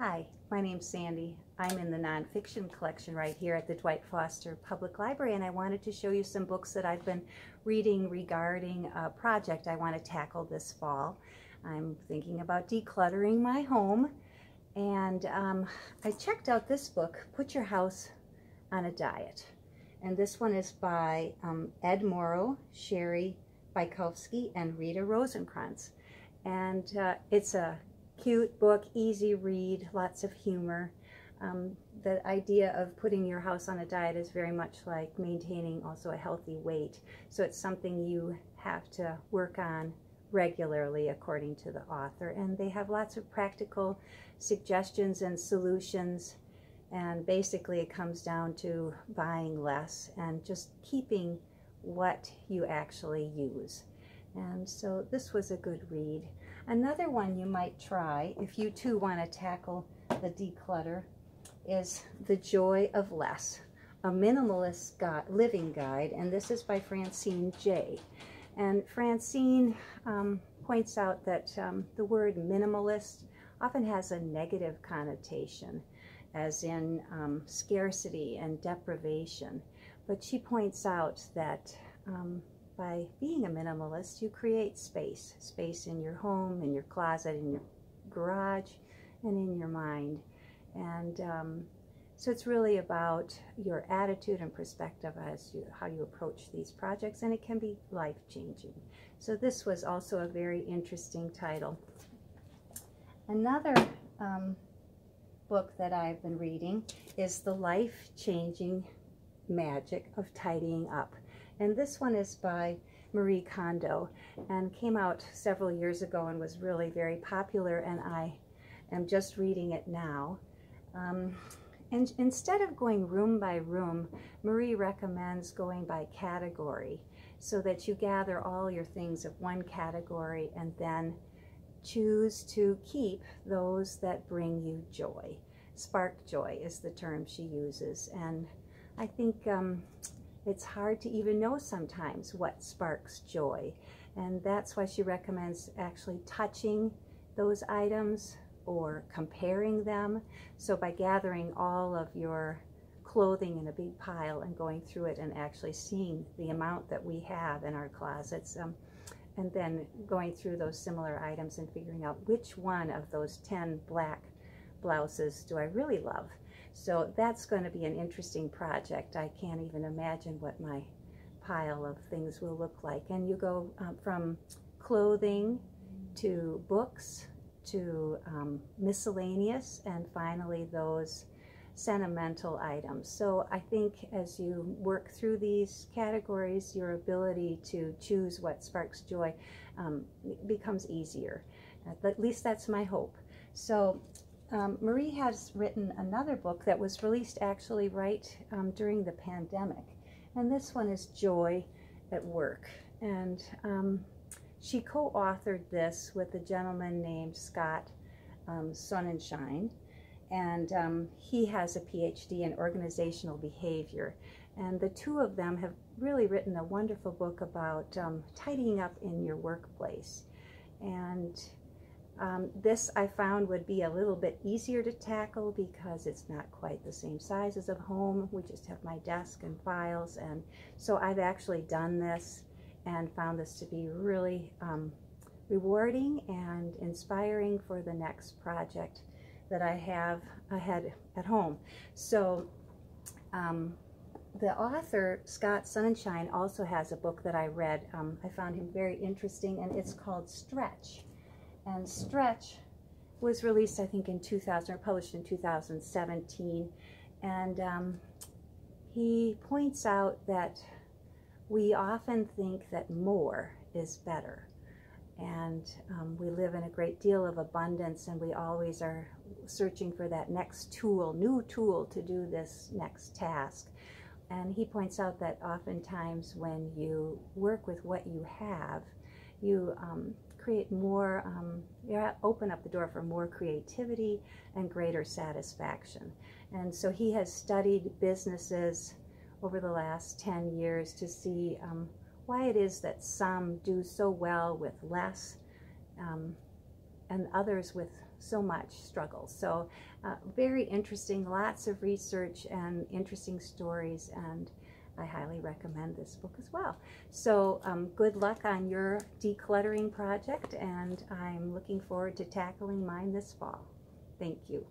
Hi, my name's Sandy. I'm in the nonfiction collection right here at the Dwight Foster Public Library, and I wanted to show you some books that I've been reading regarding a project I want to tackle this fall. I'm thinking about decluttering my home, and I checked out this book, Put Your House on a Diet. And this one is by Ed Morrow, Sherry Bykowski, and Rita Rosenkrantz. And it's a cute book, easy read, lots of humor. The idea of putting your house on a diet is very much like maintaining also a healthy weight. So it's something you have to work on regularly, according to the author. And they have lots of practical suggestions and solutions. And basically it comes down to buying less and just keeping what you actually use. And so this was a good read. Another one you might try, if you too want to tackle the declutter, is The Joy of Less, a minimalist living guide, and this is by Francine J. And Francine points out that the word minimalist often has a negative connotation, as in scarcity and deprivation. But she points out that by being a minimalist, you create space in your home, in your closet, in your garage, and in your mind. And so it's really about your attitude and perspective as how you approach these projects, and it can be life-changing. So this was also a very interesting title. Another book that I've been reading is The Life-Changing Magic of Tidying Up. And this one is by Marie Kondo and came out several years ago and was really very popular, and I am just reading it now. And instead of going room by room, Marie recommends going by category so that you gather all your things of one category and then choose to keep those that bring you joy. Spark joy is the term she uses, and I think it's hard to even know sometimes what sparks joy, and that's why she recommends actually touching those items or comparing them. So by gathering all of your clothing in a big pile and going through it and actually seeing the amount that we have in our closets, and then going through those similar items and figuring out which one of those 10 black blouses do I really love. So that's going to be an interesting project. I can't even imagine what my pile of things will look like. And you go from clothing to books to miscellaneous, and finally those sentimental items. So I think as you work through these categories, your ability to choose what sparks joy becomes easier. At least that's my hope. So Marie has written another book that was released actually right during the pandemic, and this one is Joy at Work. And she co-authored this with a gentleman named Scott Sonnenschein, and he has a PhD in organizational behavior. And the two of them have really written a wonderful book about tidying up in your workplace. And this I found would be a little bit easier to tackle because it's not quite the same size as a home. We just have my desk and files, and so I've actually done this and found this to be really rewarding and inspiring for the next project that I have ahead at home. So the author, Scott Sonnenschein, also has a book that I read. I found him very interesting, and it's called Stretch. And Stretch was released, I think, in 2000, or published in 2017. And he points out that we often think that more is better. And we live in a great deal of abundance, and we always are searching for that next tool, new tool to do this next task. And he points out that oftentimes when you work with what you have, you create more, you open up the door for more creativity and greater satisfaction. And so he has studied businesses over the last 10 years to see why it is that some do so well with less and others with so much struggles. So very interesting, lots of research and interesting stories, and I highly recommend this book as well. So good luck on your decluttering project, and I'm looking forward to tackling mine this fall. Thank you.